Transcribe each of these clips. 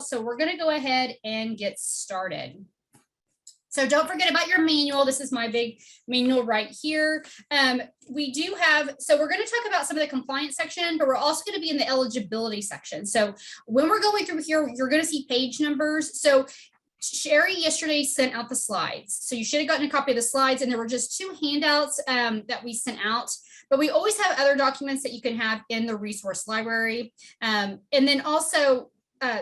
So we're going to go ahead and get started. So don't forget about your manual. This is my big manual right here. We do have, so we're going to talk about some of the compliance section, but we're also going to be in the eligibility section. So when we're going through here, you're going to see page numbers. So Sherry yesterday sent out the slides. So you should have gotten a copy of the slides, and there were just 2 handouts that we sent out. But we always have other documents that you can have in the resource library. And then also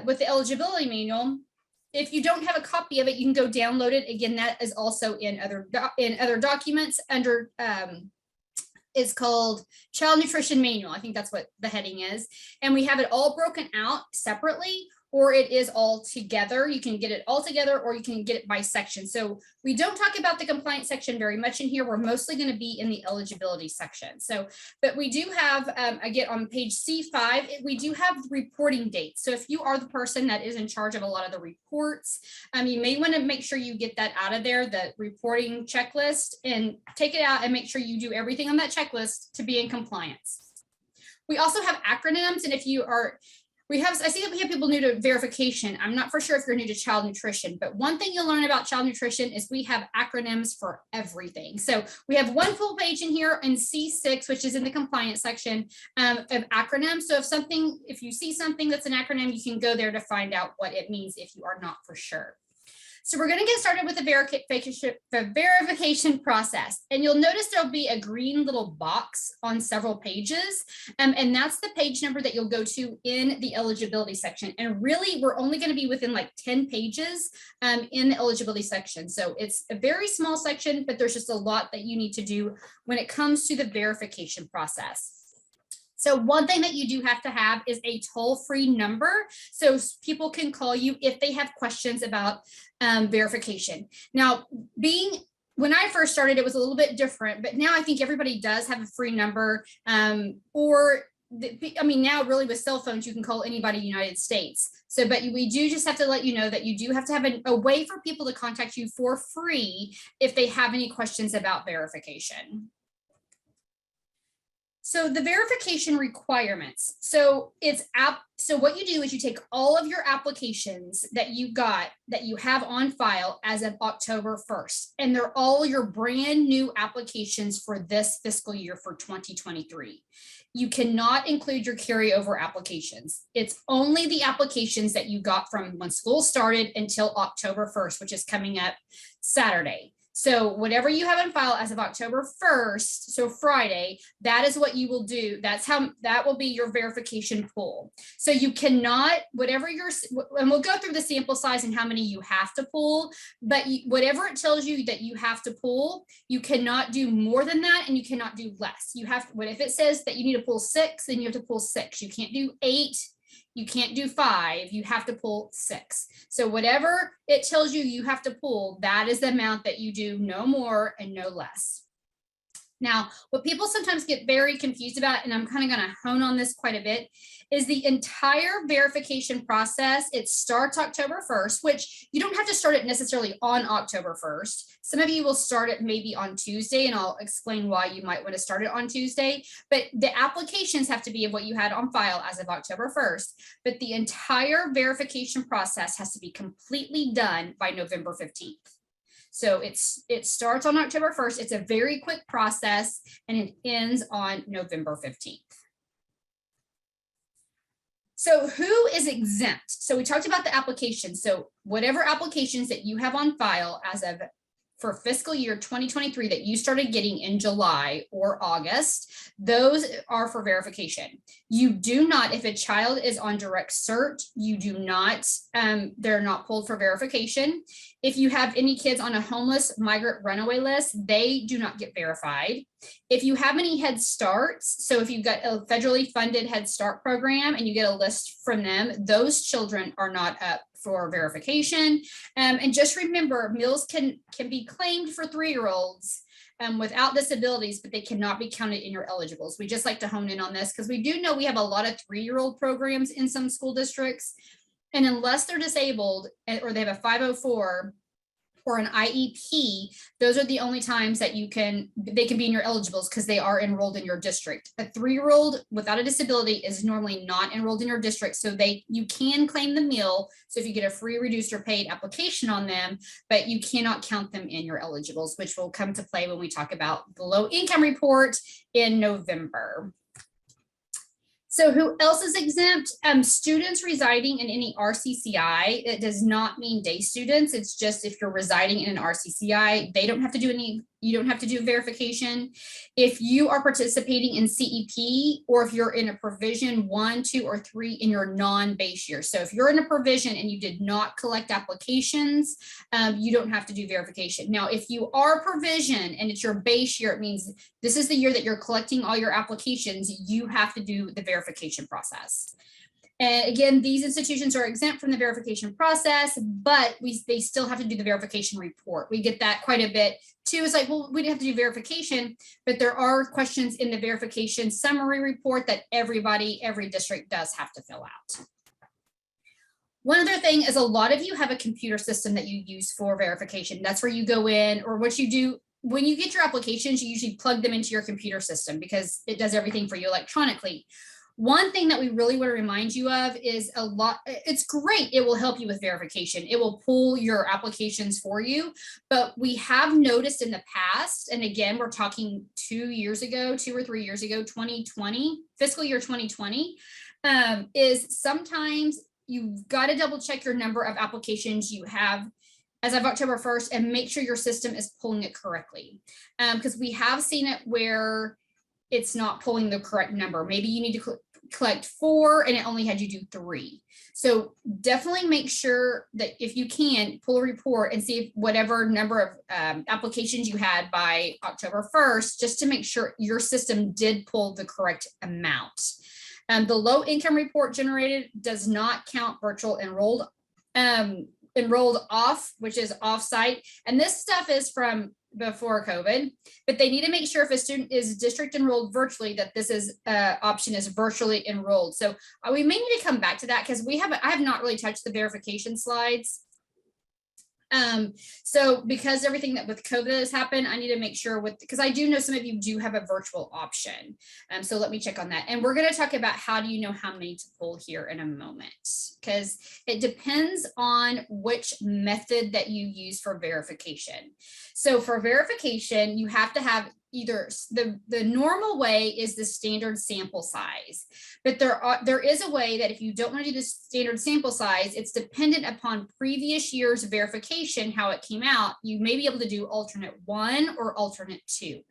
with the eligibility manual, if you don't have a copy of it, you can go download it. Again, that is also in other documents under, it's called Child Nutrition Manual. I think that's what the heading is. And we have it all broken out separately, or it is all together. You can get it all together, or you can get it by section. So we don't talk about the compliance section very much in here. We're mostly going to be in the eligibility section. So, but we do have, again, on page C5, we do have reporting dates. So if you are the person that is in charge of a lot of the reports, you may want to make sure you get that out of there, the reporting checklist, and take it out and make sure you do everything on that checklist to be in compliance. We also have acronyms, and if you are, I see that we have people new to verification. I'm not for sure if you're new to child nutrition, but one thing you'll learn about child nutrition is we have acronyms for everything. So we have one full page in here in C6, which is in the compliance section of acronyms. So if you see something that's an acronym, you can go there to find out what it means if you are not for sure. So we're going to get started with the verification process. And you'll notice there'll be a green little box on several pages. And that's the page number that you'll go to in the eligibility section. And really, we're only going to be within like 10 pages in the eligibility section. So it's a very small section, but there's just a lot that you need to do when it comes to the verification process. So one thing that you do have to have is a toll-free number, so people can call you if they have questions about verification. Now, when I first started, it was a little bit different, but now I think everybody does have a free number, now really with cell phones, you can call anybody in the United States. So, but we do just have to let you know that you do have to have a way for people to contact you for free if they have any questions about verification. So the verification requirements. So what you do is you take all of your applications that you have on file as of October 1st, and they're all your brand new applications for this fiscal year for 2023. You cannot include your carryover applications. It's only the applications that you got from when school started until October 1st, which is coming up Saturday. So whatever you have on file as of October 1st, so Friday, that is what you will do. That will be your verification pool. So you cannot, and we'll go through the sample size and how many you have to pull, but whatever it tells you that you have to pull, you cannot do more than that, and you cannot do less. If it says that you need to pull 6, then you have to pull 6. You can't do 8. You can't do 5, you have to pull 6. So whatever it tells you you have to pull, that is the amount that you do, no more and no less. Now, what people sometimes get very confused about, and I'm kind of going to hone on this quite a bit, is the entire verification process. It starts October 1st, which you don't have to start it necessarily on October 1st. Some of you will start it maybe on Tuesday, and I'll explain why you might want to start it on Tuesday. But the applications have to be of what you had on file as of October 1st. But the entire verification process has to be completely done by November 15th. So it starts on October 1st. It's a very quick process, and it ends on November 15th. So who is exempt? So we talked about the applications. So whatever applications that you have on file as of for fiscal year 2023 that you started getting in July or August, those are for verification. You do not, if a child is on direct cert, you do not, they're not pulled for verification. If you have any kids on a homeless migrant runaway list, they do not get verified. If you have any Head Starts, so if you've got a federally funded Head Start program and you get a list from them, those children are not up for verification. And just remember, meals can be claimed for 3-year-olds without disabilities, but they cannot be counted in your eligibles. We just like to hone in on this because we do know we have a lot of 3-year-old programs in some school districts. And unless they're disabled or they have a 504 or an IEP, those are the only times that they can be in your eligibles because they are enrolled in your district. A 3-year-old without a disability is normally not enrolled in your district, so you can claim the meal. So if you get a free, reduced, or paid application on them, but you cannot count them in your eligibles, which will come to play when we talk about the low income report in November. So who else is exempt? Students residing in any RCCI. It does not mean day students. It's just if you're residing in an RCCI, they don't have to do you don't have to do verification. If you are participating in CEP, or if you're in a provision 1, 2, or 3 in your non-base year. So if you're in a provision and you did not collect applications, you don't have to do verification. Now, if you are provision and it's your base year, it means this is the year that you're collecting all your applications, you have to do the verification process. And again, these institutions are exempt from the verification process, but they still have to do the verification report. We get that quite a bit too. It's like, well, we didn't have to do verification, but there are questions in the verification summary report that every district does have to fill out. One other thing is a lot of you have a computer system that you use for verification. That's where you go in, or what you do when you get your applications, you usually plug them into your computer system because it does everything for you electronically. One thing that we really want to remind you of is it's great. It will help you with verification. It will pull your applications for you. But we have noticed in the past, and again, we're talking 2 or 3 years ago, 2020, fiscal year 2020, is sometimes you've got to double check your number of applications you have as of October 1st and make sure your system is pulling it correctly. Because we have seen it where it's not pulling the correct number. Maybe you need to collect 4 and it only had you do 3. So definitely make sure that if you can pull a report and see if whatever number of applications you had by October 1st, just to make sure your system did pull the correct amount. The low income report generated does not count virtual enrolled off, which is offsite. And this stuff is from before COVID, but they need to make sure if a student is district enrolled virtually that this is option is virtually enrolled. So we may need to come back to that because I have not really touched the verification slides. So because everything that with COVID has happened, I need to make sure because I do know some of you do have a virtual option. So let me check on that. And we're going to talk about how do you know how many to pull here in a moment, because it depends on which method that you use for verification. So for verification, you have to have either the normal way is the standard sample size, but there is a way that if you don't want to do the standard sample size, it's dependent upon previous year's verification, how it came out. You may be able to do alternate 1 or alternate 2.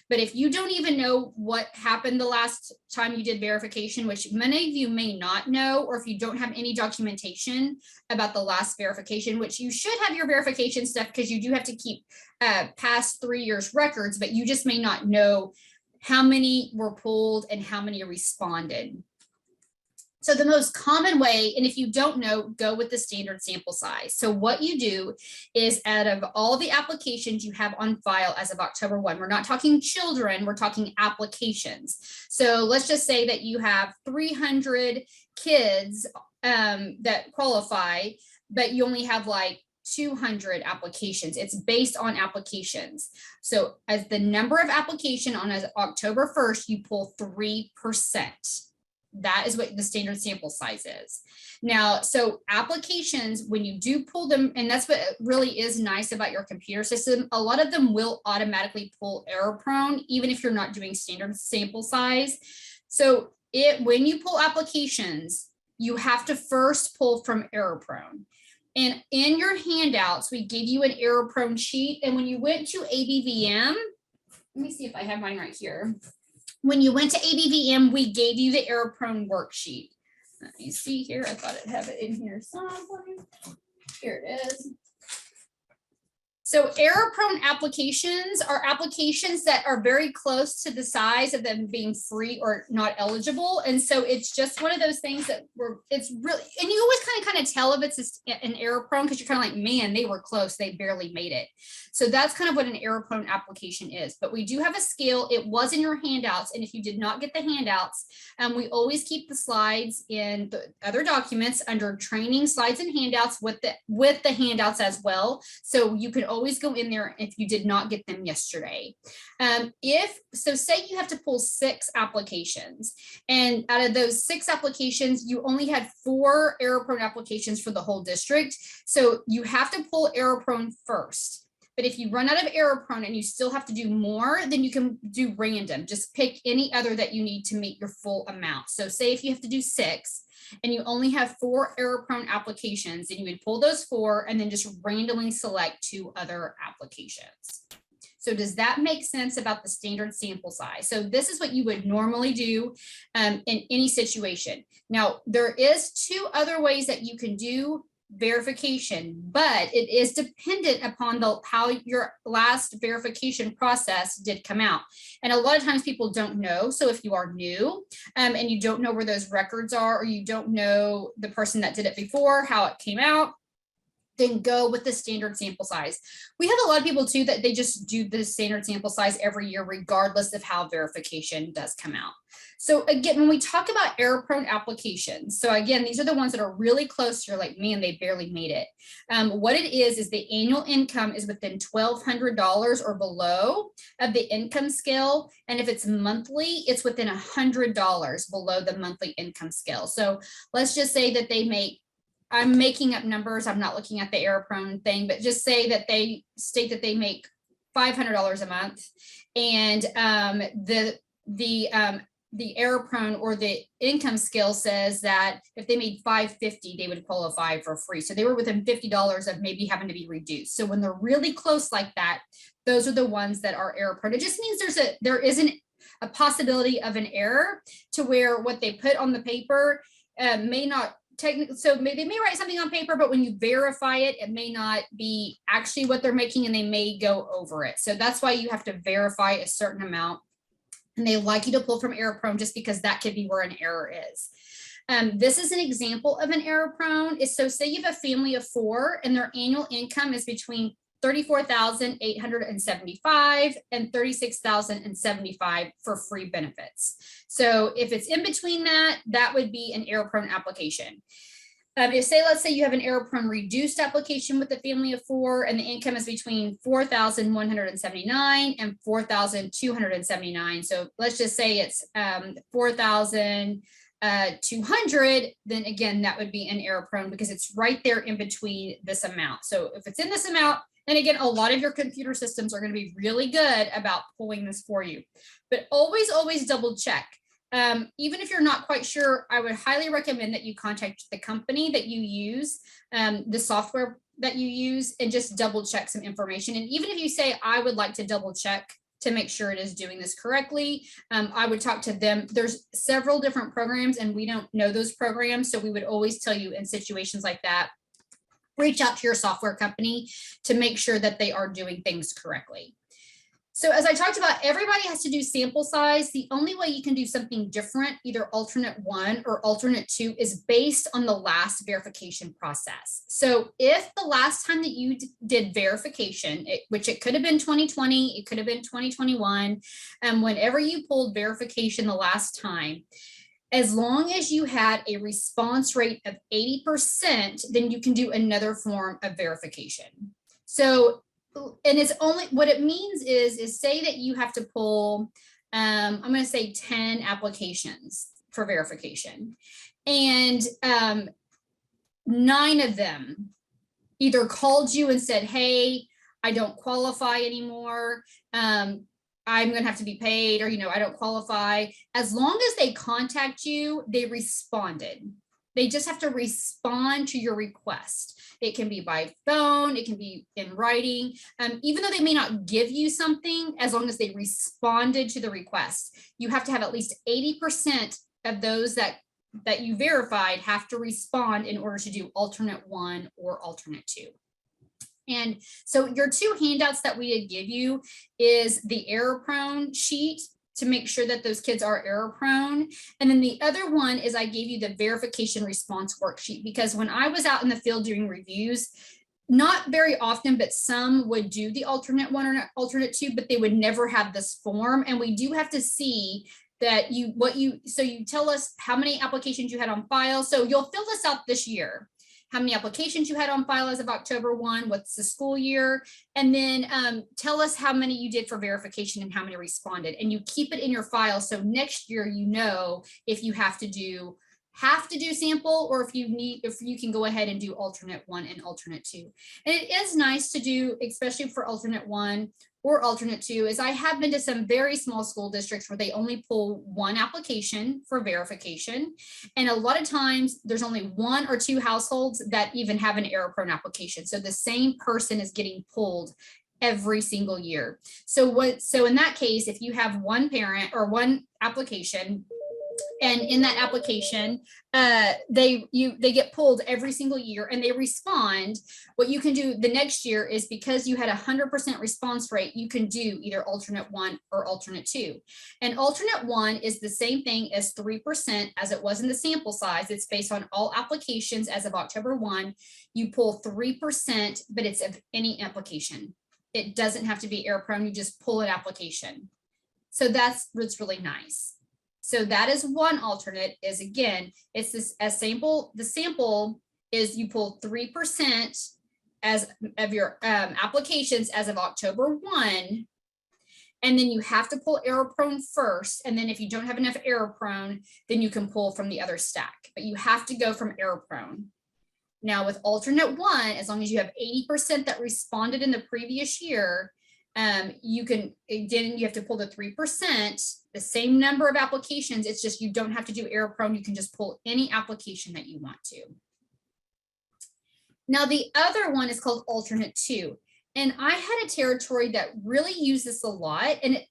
But if you don't even know what happened the last time you did verification, which many of you may not know, or if you don't have any documentation about the last verification, which you should have your verification stuff because you do have to keep past 3 years records, but you just may not know how many were pulled and how many responded. So the most common way, and if you don't know, go with the standard sample size. So what you do is out of all the applications you have on file as of October 1, we're not talking children, we're talking applications. So let's just say that you have 300 kids that qualify, but you only have like 200 applications. It's based on applications. So as the number of application on October 1st, you pull 3%. That is what the standard sample size is. Now, so applications, when you do pull them, and that's what really is nice about your computer system, a lot of them will automatically pull error prone, even if you're not doing standard sample size. So when you pull applications, you have to first pull from error prone. And in your handouts, we gave you an error prone sheet. And when you went to ABVM, let me see if I have mine right here. When you went to ABVM, we gave you the error prone worksheet. Let me see here. I thought I'd have it in here somewhere. Here it is. So error-prone applications are applications that are very close to the size of them being free or not eligible. And so it's just one of those things that it's really, and you always kind of tell if it's an error-prone because you're kind of like, man, they were close, they barely made it. So that's kind of what an error-prone application is. But we do have a scale. It was in your handouts. And if you did not get the handouts, we always keep the slides in the other documents under training, slides and handouts with the handouts as well. So you can always go in there if you did not get them yesterday. Say you have to pull 6 applications, and out of those 6 applications, you only had 4 error-prone applications for the whole district. So you have to pull error-prone first. But if you run out of error-prone and you still have to do more, then you can do random. Just pick any other that you need to meet your full amount. So say if you have to do 6 and you only have 4 error-prone applications, then you would pull those 4 and then just randomly select 2 other applications. So does that make sense about the standard sample size? So this is what you would normally do in any situation. Now, there is 2 other ways that you can do verification, but it is dependent upon how your last verification process did come out. And a lot of times people don't know. So if you are new and you don't know where those records are, or you don't know the person that did it before, how it came out, then go with the standard sample size. We have a lot of people too that they just do the standard sample size every year, regardless of how verification does come out. So again, when we talk about error-prone applications, so again, these are the ones that are really close. You're like, man, they barely made it. What it is the annual income is within $1,200 or below of the income scale. And if it's monthly, it's within $100 below the monthly income scale. So let's just say that they make, I'm making up numbers, I'm not looking at the error-prone thing, but just say that they state that they make $500 a month, and the error-prone or the income scale says that if they made $550, they would qualify for free. So they were within $50 of maybe having to be reduced. So when they're really close like that, those are the ones that are error-prone. It just means there isn't a possibility of an error to where what they put on the paper may not technically, so they may write something on paper, but when you verify it, it may not be actually what they're making, and they may go over it. So that's why you have to verify a certain amount, and they like you to pull from error prone just because that could be where an error is. This is an example of an error prone. So say you have a family of 4 and their annual income is between $34,875 and $36,075 for free benefits. So if it's in between that, that would be an error-prone application. Let's say you have an error-prone reduced application with a family of 4 and the income is between $4,179 and $4,279. So let's just say it's $4,200, then again, that would be an error prone because it's right there in between this amount. So if it's in this amount, and again, a lot of your computer systems are going to be really good about pulling this for you, but always double check. Even if you're not quite sure, I would highly recommend that you contact the company that you use, the software that you use, and just double check some information. And even if you say, I would like to double check to make sure it is doing this correctly, I would talk to them. There's several different programs and we don't know those programs. So we would always tell you in situations like that, reach out to your software company to make sure that they are doing things correctly. So as I talked about, everybody has to do sample size. The only way you can do something different, either alternate 1 or alternate 2, is based on the last verification process. So if the last time that you did verification, which it could have been 2020, it could have been 2021, whenever you pulled verification the last time, as long as you had a response rate of 80%, then you can do another form of verification. So, and it's only, what it means is say that you have to pull, I'm going to say 10 applications for verification, and 9 of them either called you and said, hey, I don't qualify anymore. I'm going to have to be paid, or, I don't qualify. As long as they contact you, they responded. They just have to respond to your request. It can be by phone, it can be in writing. Even though they may not give you something, as long as they responded to the request, you have to have at least 80% of those that you verified have to respond in order to do alternate 1 or alternate 2. And so your two handouts that we did give you is the error prone sheet to make sure that those kids are error prone. And then the other one is I gave you the verification response worksheet, because when I was out in the field doing reviews, not very often, but some would do the alternate one or alternate two, but they would never have this form. And we do have to see that so you tell us how many applications you had on file. So you'll fill this out this year, how many applications you had on file as of October 1, what's the school year, and then tell us how many you did for verification and how many responded, and you keep it in your file. So next year, you know, if you have to do sample, or if you can go ahead and do alternate 1 and alternate 2. And it is nice to do, especially for alternate 1 or alternate 2, is I have been to some very small school districts where they only pull 1 application for verification. And a lot of times there's only 1 or 2 households that even have an error prone application. So the same person is getting pulled every single year. So in that case, if you have 1 parent or 1 application, and in that application, they get pulled every single year and they respond, what you can do the next year is, because you had 100% response rate, you can do either alternate 1 or alternate 2. And alternate 1 is the same thing as 3% as it was in the sample size. It's based on all applications as of October 1. You pull 3%, but it's of any application. It doesn't have to be error prone. You just pull an application. So that's what's really nice. So that is one alternate, is again, it's this as sample. The sample is you pull 3% as of your applications as of October 1. And then you have to pull error prone first. And then if you don't have enough error prone, then you can pull from the other stack, but you have to go from error prone. Now with alternate 1, as long as you have 80% that responded in the previous year, you can, again, you have to pull the 3%, the same number of applications. It's just, you don't have to do error prone. You can just pull any application that you want to. Now, the other one is called alternate 2. And I had a territory that really used this a lot. And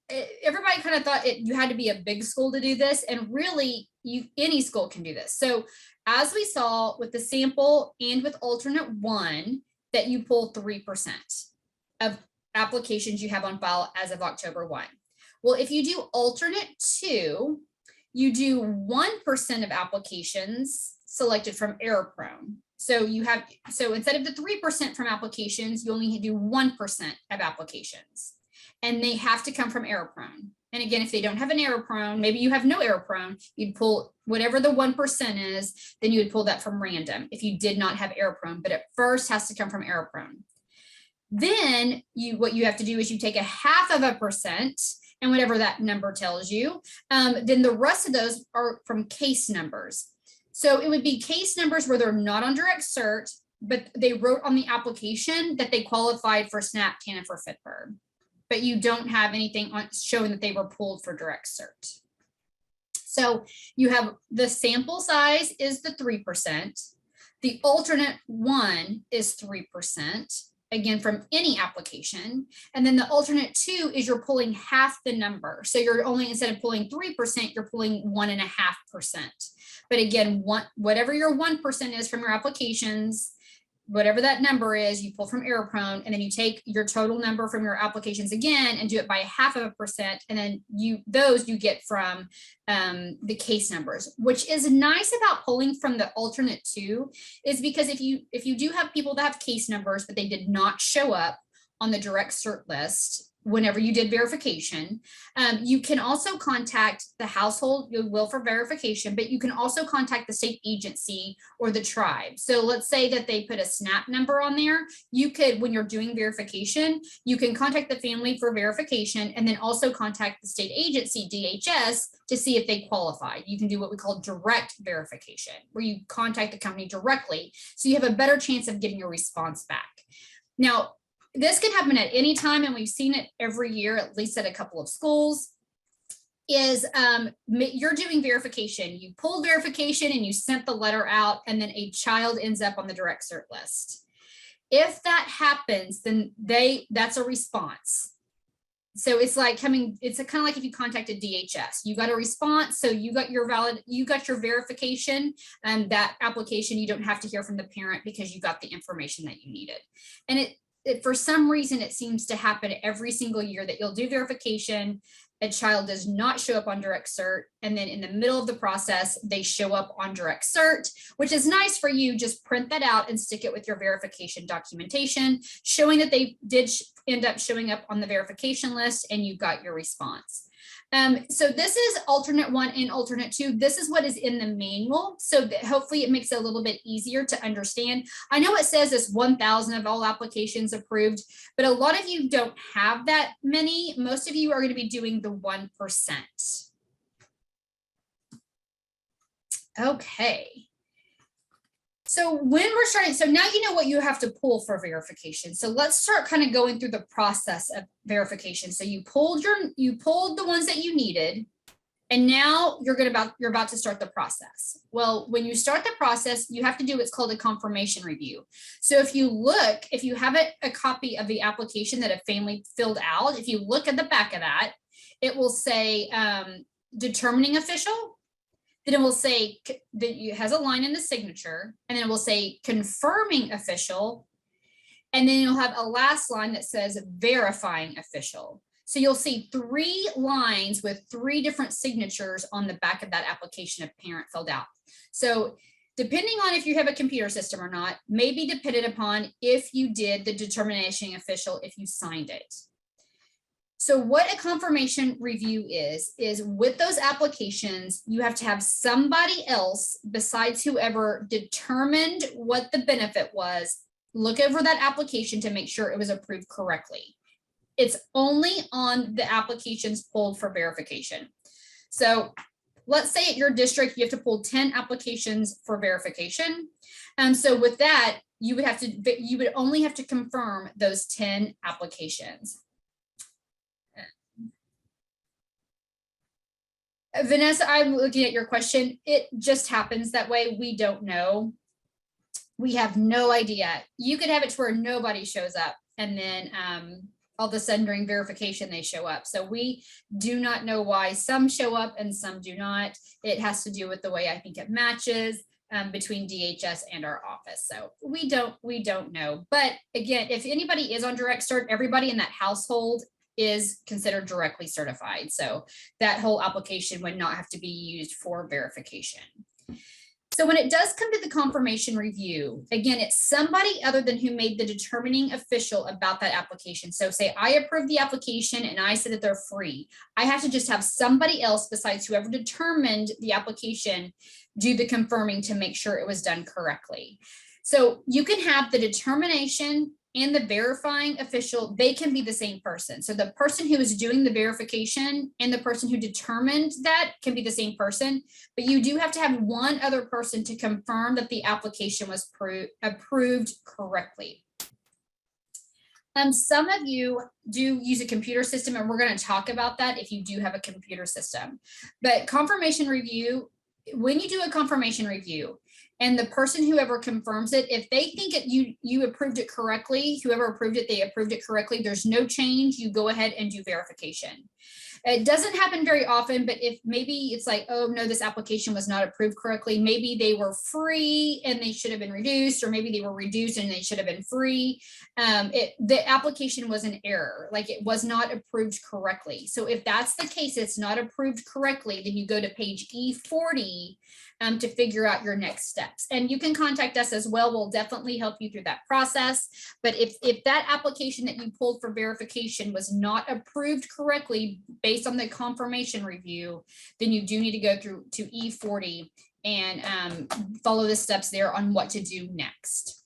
everybody kind of thought you had to be a big school to do this. And really, any school can do this. So as we saw with the sample and with alternate 1, that you pull 3% of applications you have on file as of October 1. Well, if you do alternate 2, you do 1% of applications selected from error prone. So instead of the 3% from applications, you only do 1% of applications, and they have to come from error prone. And again, if they don't have an error prone, maybe you have no error prone, you'd pull whatever the 1% is, then you would pull that from random if you did not have error prone, but it first has to come from error prone. Then what you have to do is you take 0.5%, and whatever that number tells you, then the rest of those are from case numbers. So it would be case numbers where they're not on direct cert, but they wrote on the application that they qualified for SNAP, TANF, or FITBIRD, but you don't have anything showing that they were pulled for direct cert. So you have the sample size is the 3%. The alternate 1 is 3. Again, from any application. And then the alternate 2 is you're pulling half the number. So you're only, instead of pulling 3%, you're pulling 1.5%. But again, whatever your 1% is from your applications, whatever that number is, you pull from error prone, and then you take your total number from your applications again and do it by 0.5%. And then you get from the case numbers. Which is nice about pulling from the alternate 2 is because if you do have people that have case numbers, but they did not show up on the direct cert list whenever you did verification, you can also contact the household, you will for verification, but you can also contact the state agency or the tribe. So let's say that they put a SNAP number on there. You could, when you're doing verification, you can contact the family for verification and then also contact the state agency, DHS, to see if they qualify. You can do what we call direct verification, where you contact the company directly, so you have a better chance of getting a response back. Now, this can happen at any time, and we've seen it every year, at least at a couple of schools, is you're doing verification. You pulled verification and you sent the letter out, and then a child ends up on the direct cert list. If that happens, then that's a response. So it's like it's kind of like if you contacted DHS, you got a response. So you got your verification, and that application, you don't have to hear from the parent because you got the information that you needed. And for some reason, it seems to happen every single year that you'll do verification, a child does not show up on direct cert, and then in the middle of the process, they show up on direct cert, which is nice for you. Just print that out and stick it with your verification documentation, showing that they did end up showing up on the verification list and you got your response. So this is alternate 1 and alternate 2. This is what is in the manual. So that hopefully it makes it a little bit easier to understand. I know it says it's 1,000 of all applications approved, but a lot of you don't have that many. Most of you are going to be doing the 1%. Okay. So when we're starting, so now you know what you have to pull for verification. So let's start kind of going through the process of verification. So you pulled the ones that you needed, and now you're about to start the process. Well, when you start the process, you have to do what's called a confirmation review. So if you have a copy of the application that a family filled out, if you look at the back of that, it will say determining official. Then it will say that it has a line in the signature, and then it will say confirming official. And then you'll have a last line that says verifying official. So you'll see 3 lines with 3 different signatures on the back of that application a parent filled out. So depending on if you have a computer system or not, may be dependent upon if you did the determination official, if you signed it. So what a confirmation review is with those applications, you have to have somebody else besides whoever determined what the benefit was, look over that application to make sure it was approved correctly. It's only on the applications pulled for verification. So let's say at your district, you have to pull 10 applications for verification. And so with that, you would only have to confirm those 10 applications. Vanessa, I'm looking at your question. It just happens that way. We don't know. We have no idea. You could have it to where nobody shows up, and then all of a sudden during verification, they show up. So we do not know why some show up and some do not. It has to do with the way I think it matches between DHS and our office. So we don't know. But again, if anybody is on direct cert, everybody in that household is considered directly certified. So that whole application would not have to be used for verification. So when it does come to the confirmation review, again, it's somebody other than who made the determining official about that application. So say I approve the application and I said that they're free. I have to just have somebody else besides whoever determined the application do the confirming to make sure it was done correctly. So you can have the determination and the verifying official, they can be the same person. So the person who is doing the verification and the person who determined that can be the same person, but you do have to have one other person to confirm that the application was approved correctly. Some of you do use a computer system, and we're going to talk about that if you do have a computer system. But confirmation review, when you do a confirmation review, and the person whoever confirms it, if they think you approved it correctly, whoever approved it, they approved it correctly, there's no change, you go ahead and do verification. It doesn't happen very often, but if maybe it's like, oh no, this application was not approved correctly, maybe they were free and they should have been reduced, or maybe they were reduced and they should have been free. The application was an error, like it was not approved correctly. So if that's the case, it's not approved correctly, then you go to page E40 to figure out your next steps. And you can contact us as well. We'll definitely help you through that process. But if that application that you pulled for verification was not approved correctly based on the confirmation review, then you do need to go through to E40 and follow the steps there on what to do next.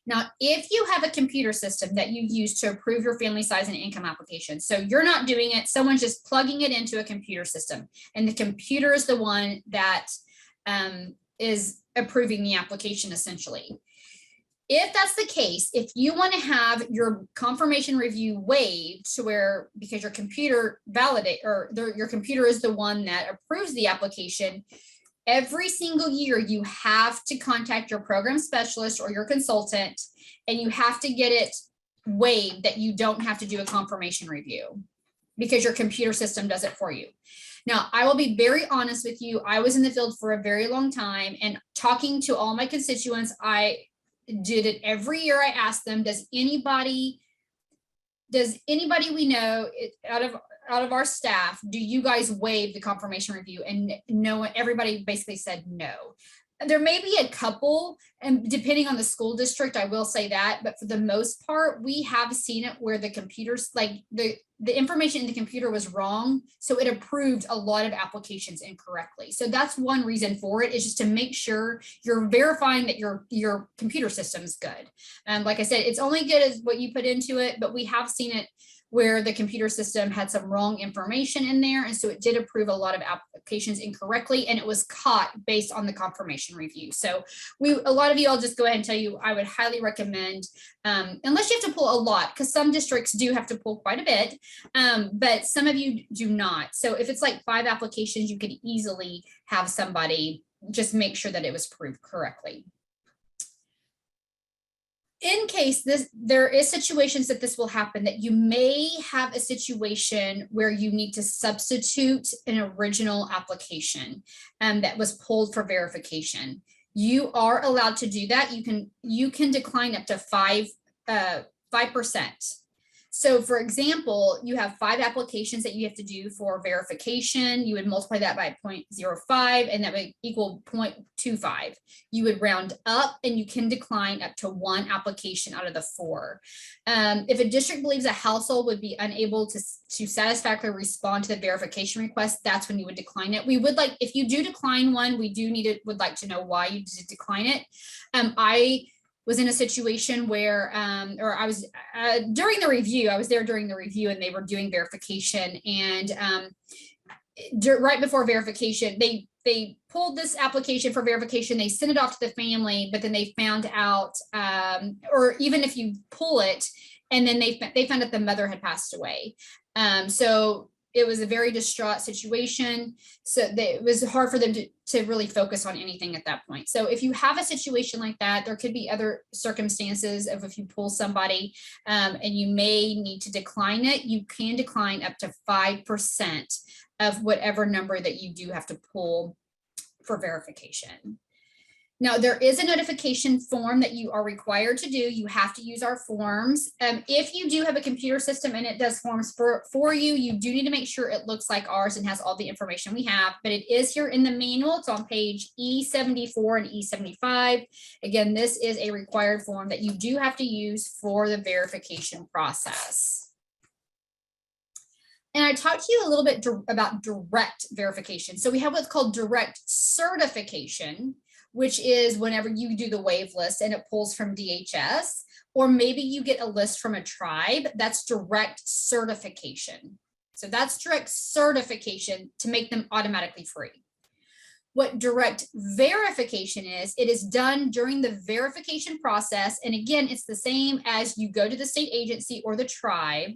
Now, if you have a computer system that you use to approve your family size and income application, so you're not doing it, someone's just plugging it into a computer system, and the computer is the one that is approving the application essentially. If that's the case, if you want to have your confirmation review waived to where, because your computer your computer is the one that approves the application, every single year you have to contact your program specialist or your consultant, and you have to get it waived that you don't have to do a confirmation review because your computer system does it for you. Now, I will be very honest with you. I was in the field for a very long time, and talking to all my constituents, did it every year. I asked them, does anybody we know out of our staff, do you guys waive the confirmation review? And no, everybody basically said no. There may be a couple, and depending on the school district, I will say that, but for the most part, we have seen it where the computers, like the information in the computer was wrong. So it approved a lot of applications incorrectly. So that's one reason for it, is just to make sure you're verifying that your computer system's good. And like I said, it's only good as what you put into it, but we have seen it where the computer system had some wrong information in there. And so it did approve a lot of applications incorrectly, and it was caught based on the confirmation review. So a lot of you, I'll just go ahead and tell you, I would highly recommend, unless you have to pull a lot, because some districts do have to pull quite a bit, but some of you do not. So if it's like 5 applications, you could easily have somebody just make sure that it was approved correctly. In case there is situations that this will happen, that you may have a situation where you need to substitute an original application that was pulled for verification. You are allowed to do that. You can decline up to 5%. So for example, you have 5 applications that you have to do for verification. You would multiply that by 0.05, and that would equal 0.25. You would round up, and you can decline up to 1 application out of the 4. If a district believes a household would be unable to satisfactorily respond to the verification request, that's when you would decline it. We would like, if you do decline one, we would like to know why you did decline it. I was in a situation where, or I was during the review, I was there during the review, and they were doing verification, and right before verification, they pulled this application for verification, they sent it off to the family, but then they found out, or even if you pull it, and then they found out the mother had passed away. So it was a very distraught situation. So it was hard for them to really focus on anything at that point. So if you have a situation like that, there could be other circumstances of if you pull somebody and you may need to decline it, you can decline up to 5% of whatever number that you do have to pull for verification. Now, there is a notification form that you are required to do. You have to use our forms. If you do have a computer system and it does forms for you, you do need to make sure it looks like ours and has all the information we have, but it is here in the manual. It's on page E74 and E75. Again, this is a required form that you do have to use for the verification process. And I talked to you a little bit about direct verification. So we have what's called direct certification, which is whenever you do the waive list and it pulls from DHS, or maybe you get a list from a tribe, that's direct certification. So that's direct certification to make them automatically free. What direct verification is, it is done during the verification process. And again, it's the same as you go to the state agency or the tribe,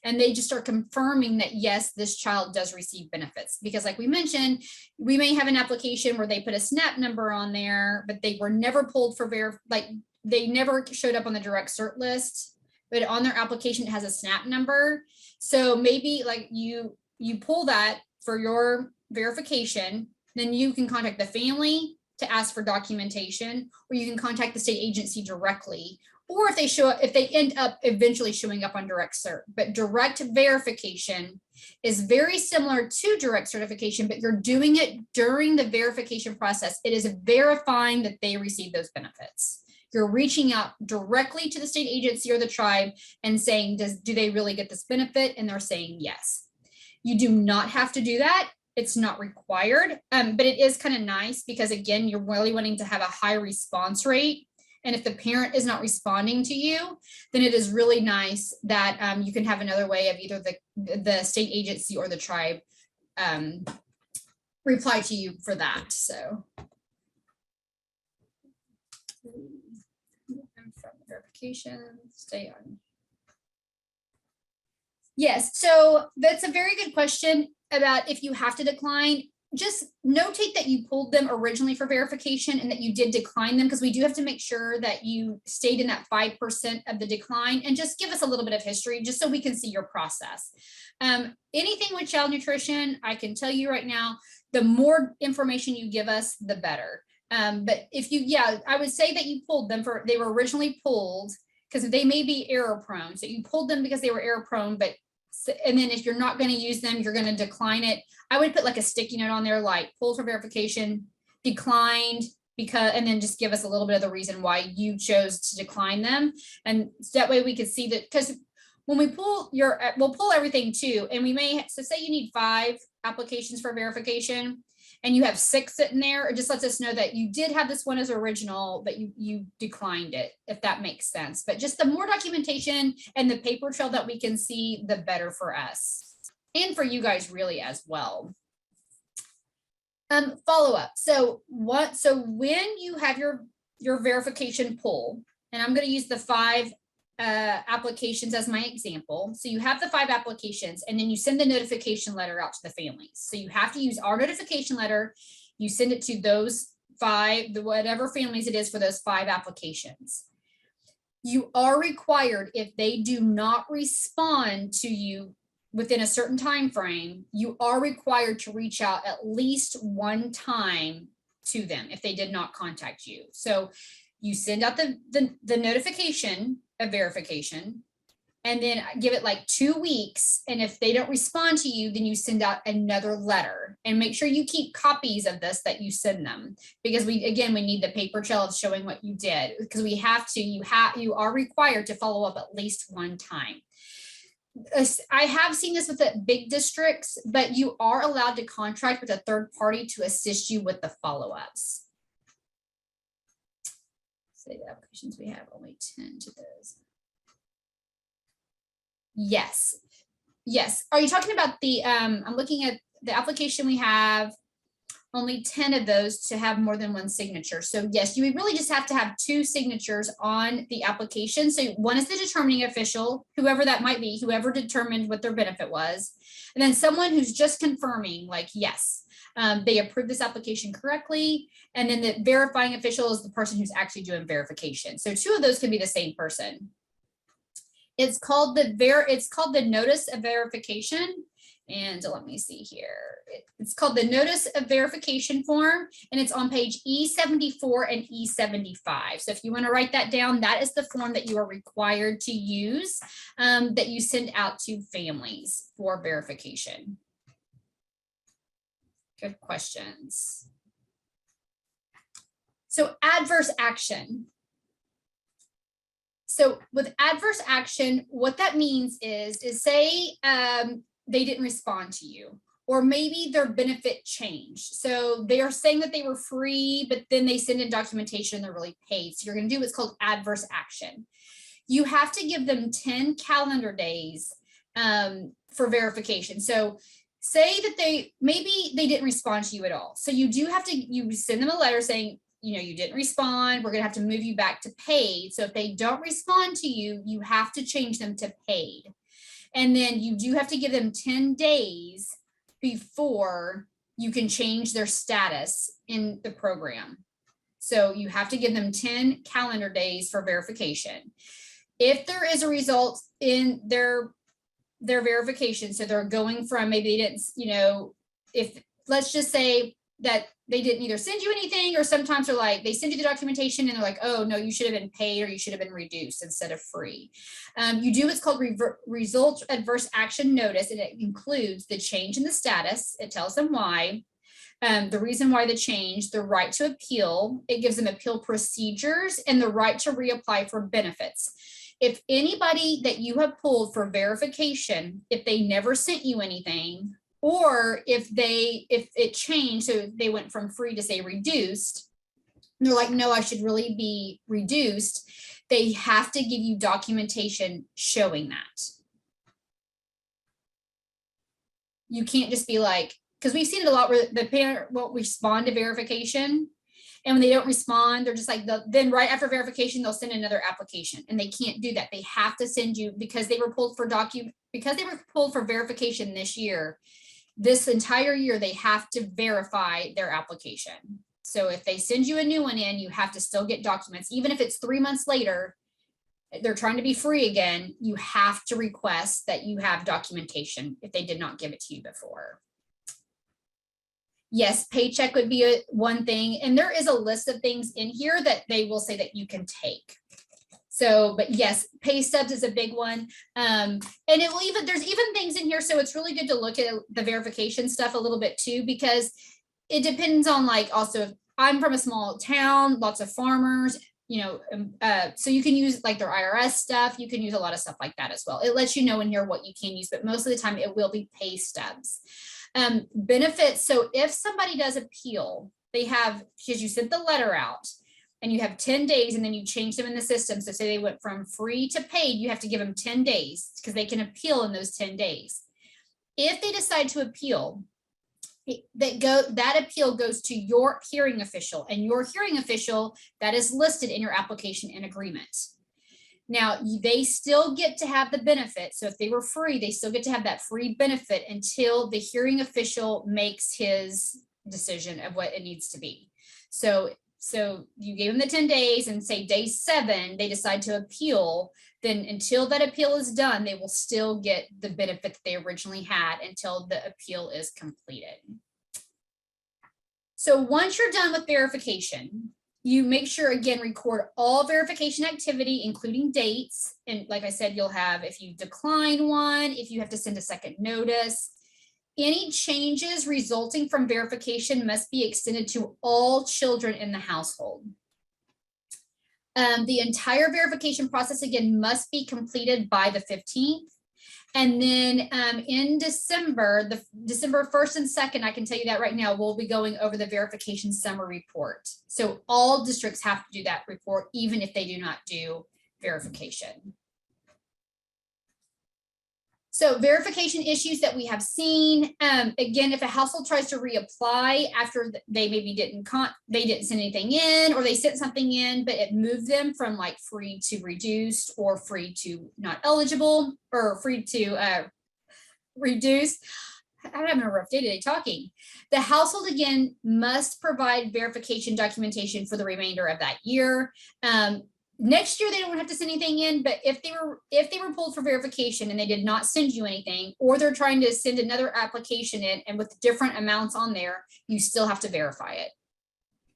and they just are confirming that, yes, this child does receive benefits. Because like we mentioned, we may have an application where they put a SNAP number on there, but they were never pulled for they never showed up on the direct cert list, but on their application, it has a SNAP number. So maybe like you pull that for your verification, then you can contact the family to ask for documentation, or you can contact the state agency directly, or if they end up eventually showing up on direct cert. But direct verification is very similar to direct certification, but you're doing it during the verification process. It is verifying that they receive those benefits. You're reaching out directly to the state agency or the tribe and saying, do they really get this benefit? And they're saying yes. You do not have to do that. It's not required, but it is kind of nice because, again, you're really wanting to have a high response rate. And if the parent is not responding to you, then it is really nice that you can have another way of either the state agency or the tribe reply to you for that. So from verification, stay on. Yes, so that's a very good question about if you have to decline. Just notate that you pulled them originally for verification and that you did decline them, because we do have to make sure that you stayed in that 5% of the decline, and just give us a little bit of history just so we can see your process. Anything with child nutrition, I can tell you right now, the more information you give us, the better. But if you, yeah, I would say that you pulled them for, they were originally pulled because they may be error prone. So you pulled them because they were error prone, but, and then if you're not going to use them, you're going to decline it. I would put like a sticky note on there, like pulled for verification, declined because, and then just give us a little bit of the reason why you chose to decline them. And that way we could see that, because when we pull your, we'll pull everything too. And we may, so say you need 5 applications for verification and you have 6 sitting there, it just lets us know that you did have this one as original, but you declined it, if that makes sense. But just the more documentation and the paper trail that we can see, the better for us and for you guys really as well. Follow-up. So when you have your verification pull, and I'm going to use the 5 applications as my example. So you have the 5 applications and then you send the notification letter out to the families. So you have to use our notification letter. You send it to those 5, whatever families it is for those 5 applications. You are required, if they do not respond to you within a certain time frame, you are required to reach out at least 1 time to them if they did not contact you. So you send out the notification of verification and then give it like 2 weeks. And if they don't respond to you, then you send out another letter, and make sure you keep copies of this that you send them, because we need the paper trail of showing what you did, because we have to, you are required to follow up at least 1 time. I have seen this with the big districts, but you are allowed to contract with a third party to assist you with the follow-ups. Say the applications we have, only 10 to those. Yes. Yes. Are you talking about the, I'm looking at the application we have, only 10 of those to have more than 1 signature. So yes, you would really just have to have 2 signatures on the application. So one is the determining official, whoever that might be, whoever determined what their benefit was. And then someone who's just confirming, like, yes, they approved this application correctly. And then the verifying official is the person who's actually doing verification. So 2 of those can be the same person. It's called the notice of verification. And let me see here. It's called the notice of verification form, and it's on page E74 and E75. So if you want to write that down, that is the form that you are required to use, that you send out to families for verification. Good questions. So adverse action. So with adverse action, what that means is say they didn't respond to you, or maybe their benefit changed. So they are saying that they were free, but then they send in documentation and they're really paid. So you're going to do what's called adverse action. You have to give them 10 calendar days for verification. So say that maybe they didn't respond to you at all. So you do have to, you send them a letter saying, you know, you didn't respond, we're going to have to move you back to paid. So if they don't respond to you, you have to change them to paid. And then you do have to give them 10 days before you can change their status in the program. So you have to give them 10 calendar days for verification. If there is a result in their verification, so they're going from, maybe they didn't, you know, if let's just say that they didn't either send you anything, or sometimes they're like, they send you the documentation and they're like, oh no, you should have been paid, or you should have been reduced instead of free. You do what's called result adverse action notice, and it includes the change in the status. It tells them why, the reason why the change, the right to appeal. It gives them appeal procedures and the right to reapply for benefits. If anybody that you have pulled for verification, if they never sent you anything, or if it changed, so they went from free to say reduced, and they're like, no, I should really be reduced, they have to give you documentation showing that. You can't just be like, because we've seen it a lot where the parent won't respond to verification, and when they don't respond, they're just like, then right after verification, they'll send another application, and they can't do that. They have to send you, because they were pulled for verification this year. This entire year, they have to verify their application. So if they send you a new one in, you have to still get documents. Even if it's 3 months later, they're trying to be free again, you have to request that you have documentation if they did not give it to you before. Yes, paycheck would be one thing. And there is a list of things in here that they will say that you can take. So, but yes, pay stubs is a big one. And it will even, there's even things in here. So it's really good to look at the verification stuff a little bit too, because it depends on like also, I'm from a small town, lots of farmers, you know, so you can use like their IRS stuff. You can use a lot of stuff like that as well. It lets you know in here what you can use, but most of the time it will be pay stubs. Benefits. So if somebody does appeal, they have, because you sent the letter out and you have 10 days and then you change them in the system. So say they went from free to paid, you have to give them 10 days because they can appeal in those 10 days. If they decide to appeal, that appeal goes to your hearing official, and your hearing official that is listed in your application and agreement. Now, they still get to have the benefit. So if they were free, they still get to have that free benefit until the hearing official makes his decision of what it needs to be. So you gave them the 10 days and say day 7, they decide to appeal, then until that appeal is done, they will still get the benefit that they originally had until the appeal is completed. So once you're done with verification, you make sure, again, record all verification activity, including dates. And like I said, you'll have, if you decline one, if you have to send a second notice, any changes resulting from verification must be extended to all children in the household. The entire verification process, again, must be completed by the 15th. And then in December, December 1st and 2nd, I can tell you that right now, we'll be going over the verification summer report. So all districts have to do that report, even if they do not do verification. So verification issues that we have seen, again, if a household tries to reapply after they maybe didn't send anything in, or they sent something in, but it moved them from like free to reduced or free to not eligible or free to reduced. I'm having a rough day today talking. The household, again, must provide verification documentation for the remainder of that year. Next year, they don't have to send anything in, but if they were pulled for verification and they did not send you anything, or they're trying to send another application in and with different amounts on there, you still have to verify it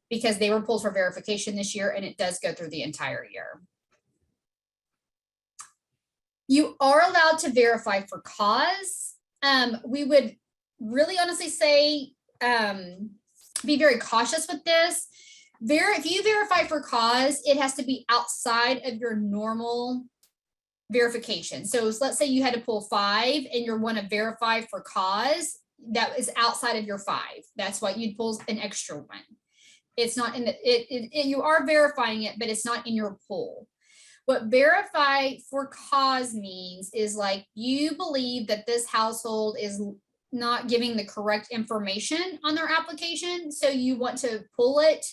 because they were pulled for verification this year, and it does go through the entire year. You are allowed to verify for cause. We would really honestly say be very cautious with this. If you verify for cause, it has to be outside of your normal verification. So let's say you had to pull 5 and you want to verify for cause, that is outside of your 5. That's why you'd pull an extra one. It's not in you are verifying it, but it's not in your pool. What verify for cause means is like you believe that this household is not giving the correct information on their application. So you want to pull it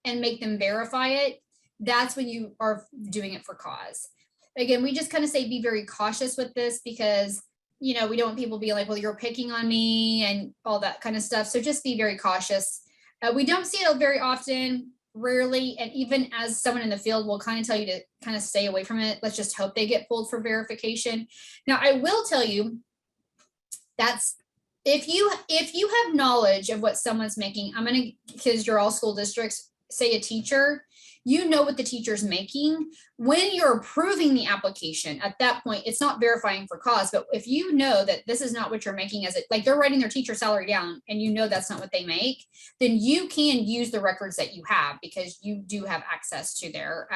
and make them verify it. That's when you are doing it for cause. Again, we just kind of say be very cautious with this because, you know, we don't want people to be like, well, you're picking on me and all that kind of stuff. So just be very cautious. We don't see it very often, rarely. And even as someone in the field will kind of tell you to kind of stay away from it. Let's just hope they get pulled for verification. Now, I will tell you that's if you have knowledge of what someone's making, because you're all school districts, say a teacher, you know what the teacher's making. When you're approving the application, at that point, it's not verifying for cause, but if you know that this is not what you're making as it, like they're writing their teacher salary down and you know that's not what they make, then you can use the records that you have because you do have access to their,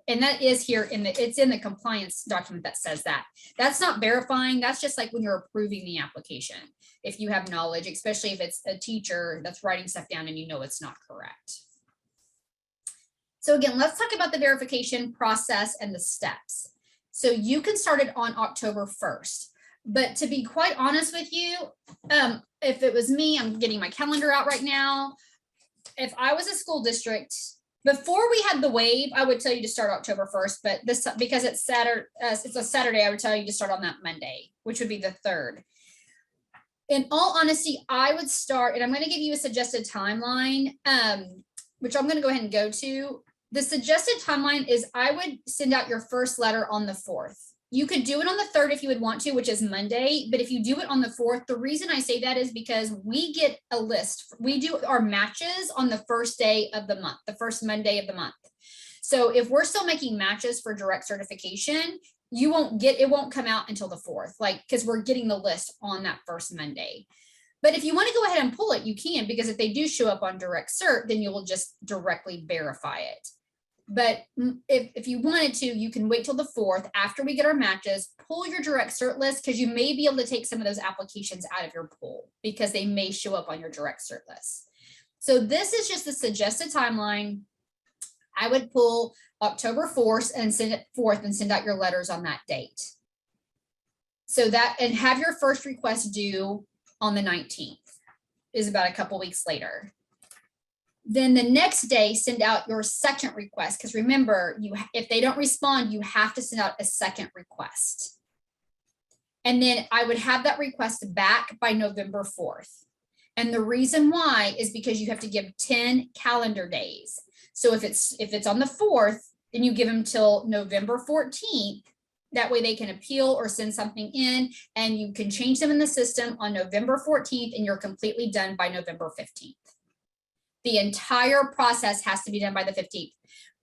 and that is here it's in the compliance document that says that. That's not verifying, that's just like when you're approving the application. If you have knowledge, especially if it's a teacher that's writing stuff down and you know it's not correct. So again, let's talk about the verification process and the steps. So you can start it on October 1st. But to be quite honest with you, if it was me, I'm getting my calendar out right now. If I was a school district, before we had the wave, I would tell you to start October 1st. But this, because it's a Saturday, I would tell you to start on that Monday, which would be the 3rd. In all honesty, I would start, and I'm going to give you a suggested timeline, which I'm going to go ahead and go to. The suggested timeline is I would send out your first letter on the 4th. You could do it on the 3rd if you would want to, which is Monday. But if you do it on the 4th, the reason I say that is because we get a list. We do our matches on the first day of the month, the first Monday of the month. So if we're still making matches for direct certification, it won't come out until the 4th, like, because we're getting the list on that first Monday. But if you want to go ahead and pull it, you can, because if they do show up on direct cert, then you will just directly verify it. But if you wanted to, you can wait till the 4th after we get our matches, pull your direct cert list, because you may be able to take some of those applications out of your pool because they may show up on your direct cert list. So this is just a suggested timeline. I would pull October 4th and send out your letters on that date. So that, and have your first request due on the 19th, is about a couple weeks later. Then the next day, send out your second request. Because remember, if they don't respond, you have to send out a second request. And then I would have that request back by November 4th. And the reason why is because you have to give 10 calendar days. So if it's on the 4th, then you give them till November 14th. That way they can appeal or send something in, and you can change them in the system on November 14th, and you're completely done by November 15th. The entire process has to be done by the 15th.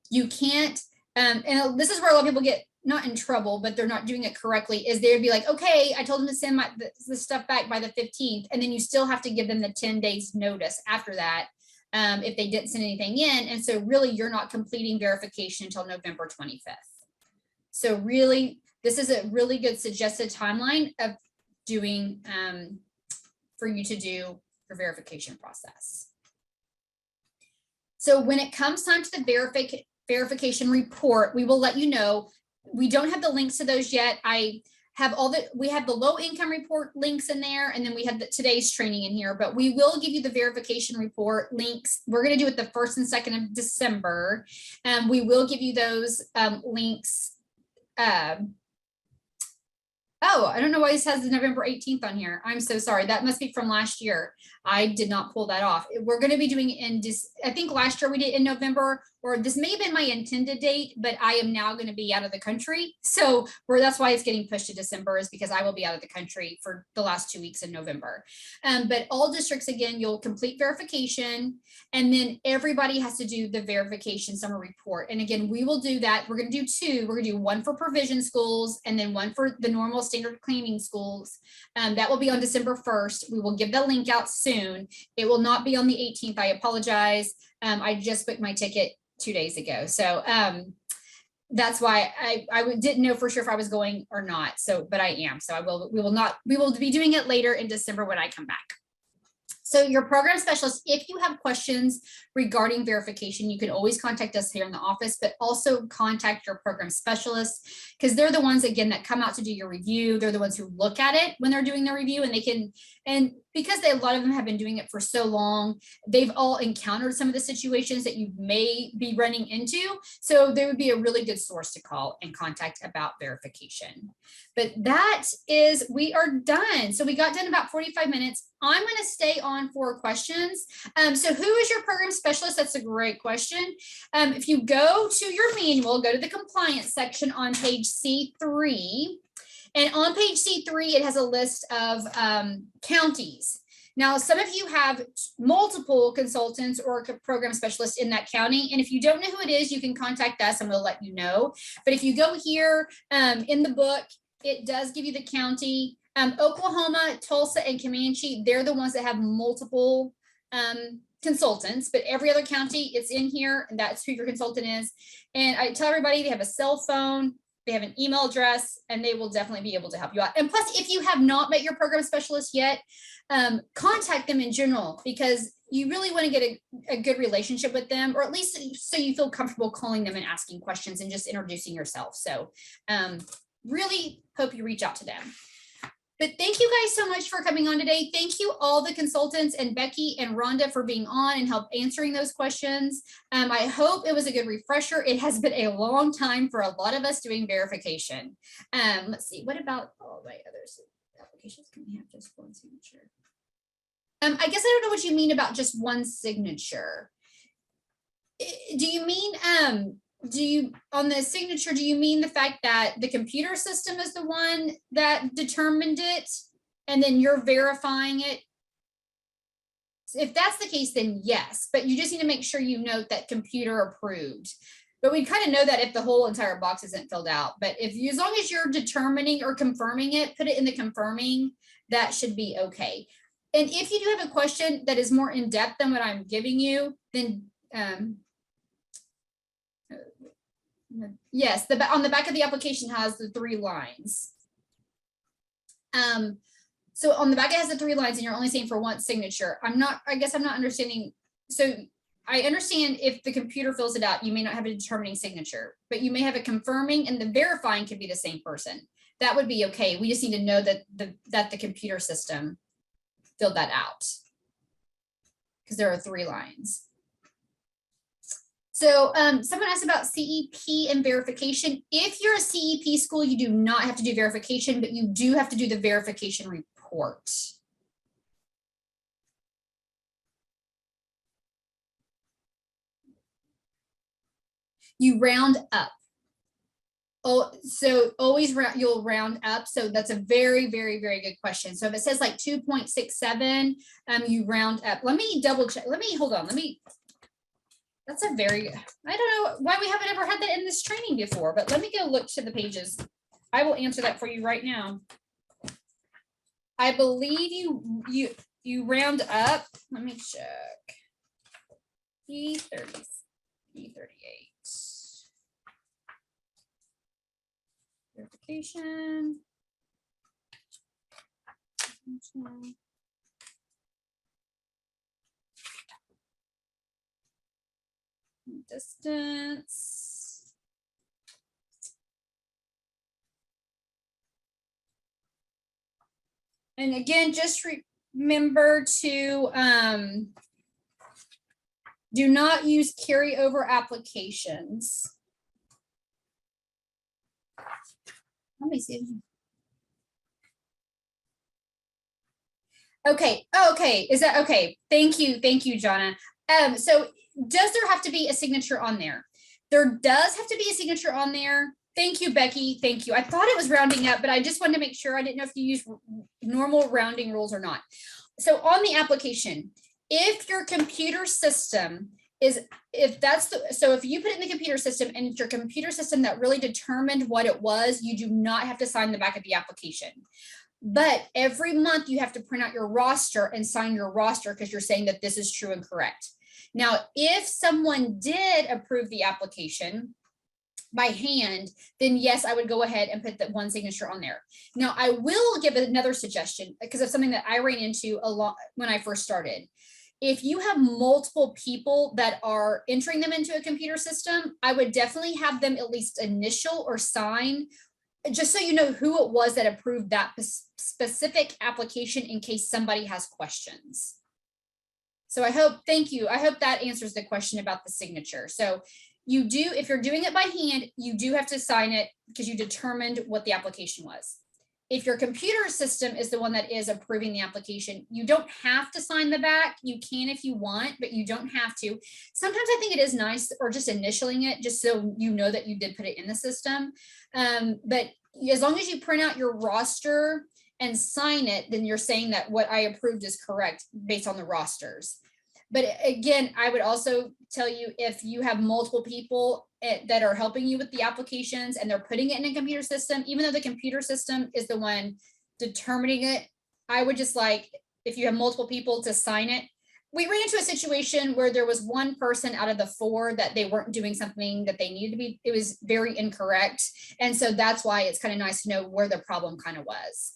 You can't, and this is where a lot of people get not in trouble, but they're not doing it correctly, is they'd be like, okay, I told them to send the stuff back by the 15th, and then you still have to give them the 10 days notice after that if they didn't send anything in. And so really you're not completing verification until November 25th. So really, this is a really good suggested timeline of doing for you to do your verification process. So when it comes time to the verification report, we will let you know. We don't have the links to those yet. We have the low income report links in there, and then we have today's training in here, but we will give you the verification report links. We're going to do it the 1st and 2nd of December. We will give you those links. Oh, I don't know why this has the November 18th on here. I'm so sorry. That must be from last year. I did not pull that off. We're going to be doing it in I think last year we did in November, or this may have been my intended date, but I am now going to be out of the country. So that's why it's getting pushed to December, is because I will be out of the country for the last 2 weeks in November. But all districts, again, you'll complete verification, and then everybody has to do the verification summer report. And again, we will do that. We're going to do 2. We're going to do 1 for provision schools and then 1 for the normal standard cleaning schools. That will be on December 1st. We will give the link out soon. It will not be on the 18th. I apologize. I just booked my ticket 2 days ago. So that's why I didn't know for sure if I was going or not. So, but I am. So we will be doing it later in December when I come back. So your program specialist, if you have questions regarding verification, you can always contact us here in the office, but also contact your program specialist, because they're the ones, again, that come out to do your review. They're the ones who look at it when they're doing the review, and because a lot of them have been doing it for so long, they've all encountered some of the situations that you may be running into. So they would be a really good source to call and contact about verification. But we are done. So we got done about 45 minutes. I'm going to stay on for questions. So who is your program specialist? That's a great question. If you go to your manual, go to the compliance section on page C3. And on page C3, it has a list of counties. Now, some of you have multiple consultants or program specialists in that county. And if you don't know who it is, you can contact us and we'll let you know. But if you go here in the book, it does give you the county. Oklahoma, Tulsa, and Comanche, they're the ones that have multiple consultants, but every other county, it's in here, and that's who your consultant is. And I tell everybody they have a cell phone, they have an email address, and they will definitely be able to help you out. And plus, if you have not met your program specialist yet, contact them in general, because you really want to get a good relationship with them, or at least so you feel comfortable calling them and asking questions and just introducing yourself. So really hope you reach out to them. But thank you guys so much for coming on today. Thank you all the consultants and Becky and Rhonda for being on and help answering those questions. I hope it was a good refresher. It has been a long time for a lot of us doing verification. Let's see, what about all my other applications? Can we have just one signature? I guess I don't know what you mean about just one signature. Do you mean on the signature, do you mean the fact that the computer system is the one that determined it and then you're verifying it? If that's the case, then yes, but you just need to make sure you note that computer approved. But we kind of know that if the whole entire box isn't filled out, but if you, as long as you're determining or confirming it, put it in the confirming, that should be okay. And if you do have a question that is more in depth than what I'm giving you, then yes, on the back of the application has the 3 lines. So on the back it has the 3 lines and you're only saying for one signature. I guess I'm not understanding. So I understand if the computer fills it out, you may not have a determining signature, but you may have a confirming, and the verifying could be the same person. That would be okay. We just need to know that the computer system filled that out, because there are 3 lines. So someone asked about CEP and verification. If you're a CEP school, you do not have to do verification, but you do have to do the verification report. You round up. Oh, so always you'll round up. So that's a very, very, very good question. So if it says like 2.67, you round up. Let me double check. Hold on. That's a very, I don't know why we haven't ever had that in this training before, but let me go look to the pages. I will answer that for you right now. I believe you round up. Let me check. P30, P38. Verification. Distance. And again, just remember to do not use carryover applications. Let me see. Okay. Okay. Is that okay? Thank you. Thank you, Jonna. So does there have to be a signature on there? There does have to be a signature on there. Thank you, Becky. Thank you. I thought it was rounding up, but I just wanted to make sure. I didn't know if you use normal rounding rules or not. So on the application, if your computer system is, if you put it in the computer system and it's your computer system that really determined what it was, you do not have to sign the back of the application. But every month you have to print out your roster and sign your roster because you're saying that this is true and correct. Now, if someone did approve the application by hand, then yes, I would go ahead and put that one signature on there. Now, I will give another suggestion because of something that I ran into a lot when I first started. If you have multiple people that are entering them into a computer system, I would definitely have them at least initial or sign, just so you know who it was that approved that specific application in case somebody has questions. So thank you. I hope that answers the question about the signature. So you do, if you're doing it by hand, you do have to sign it because you determined what the application was. If your computer system is the one that is approving the application, you don't have to sign the back. You can if you want, but you don't have to. Sometimes I think it is nice, or just initialing it, just so you know that you did put it in the system. But as long as you print out your roster and sign it, then you're saying that what I approved is correct based on the rosters. But again, I would also tell you, if you have multiple people that are helping you with the applications and they're putting it in a computer system, even though the computer system is the one determining it, I would just like, if you have multiple people, to sign it. We ran into a situation where there was one person out of the 4 that they weren't doing something that they needed to be. It was very incorrect. And so that's why it's kind of nice to know where the problem kind of was.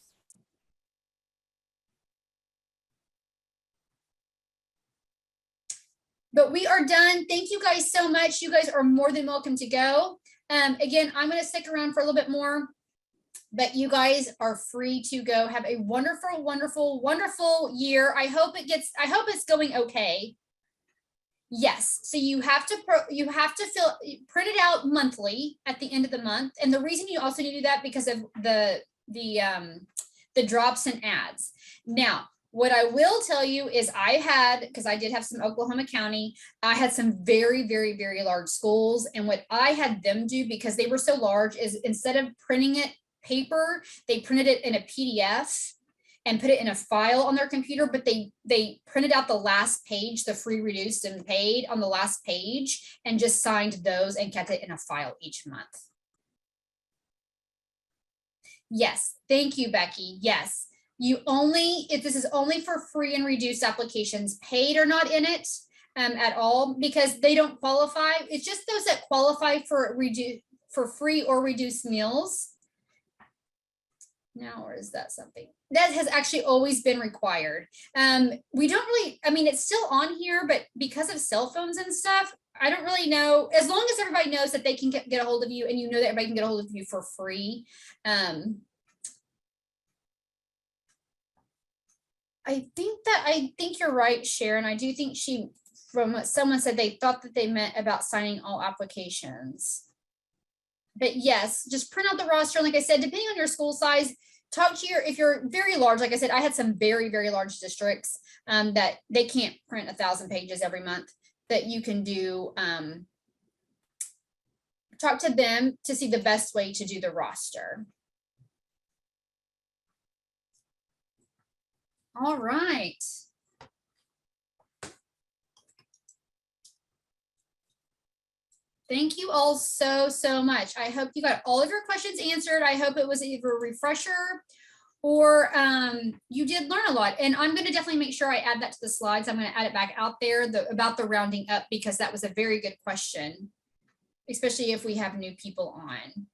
But we are done. Thank you guys so much. You guys are more than welcome to go. Again, I'm going to stick around for a little bit more, but you guys are free to go. Have a wonderful, wonderful, wonderful year. I hope it's going okay. Yes. So you have to print it out monthly at the end of the month. And the reason you also need to do that because of the drops and ads. Now, What I will tell you is because I did have some Oklahoma County, I had some very, very, very large schools. And what I had them do, because they were so large, is instead of printing it paper, they printed it in a PDF and put it in a file on their computer, but they printed out the last page, the free, reduced, and paid on the last page, and just signed those and kept it in a file each month. Yes, thank you, Becky. Yes, if this is only for free and reduced applications, paid are not in it at all, because they don't qualify. It's just those that qualify for free or reduced meals. Now, or is that something that has actually always been required? We don't really, I mean, it's still on here, but because of cell phones and stuff, I don't really know. As long as everybody knows that they can get a hold of you, and you know that everybody can get a hold of you for free. I think you're right, Sharon. I do think from what someone said, they thought that they meant about signing all applications. But yes, just print out the roster. Like I said, depending on your school size, talk to if you're very large, like I said, I had some very, very large districts that they can't print 1,000 pages every month, that you can do, talk to them to see the best way to do the roster. All right. Thank you all so, so much. I hope you got all of your questions answered. I hope it was either a refresher or you did learn a lot. And I'm going to definitely make sure I add that to the slides. I'm going to add it back out there about the rounding up, because that was a very good question, especially if we have new people on.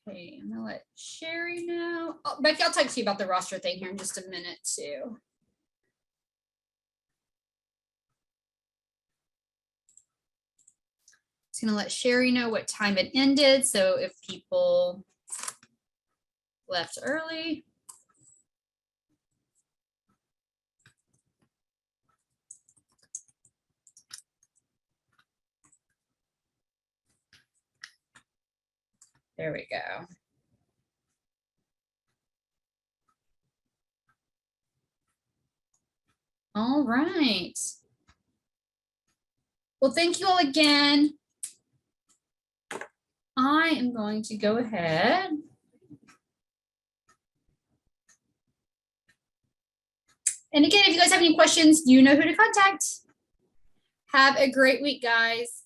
Okay, I'm gonna let Sherry know. Oh, Becky, I'll talk to you about the roster thing here in just a minute too. Just gonna let Sherry know what time it ended, so if people left early. There we go. All right. Well, thank you all again. I am going to go ahead. And again, if you guys have any questions, you know who to contact. Have a great week, guys.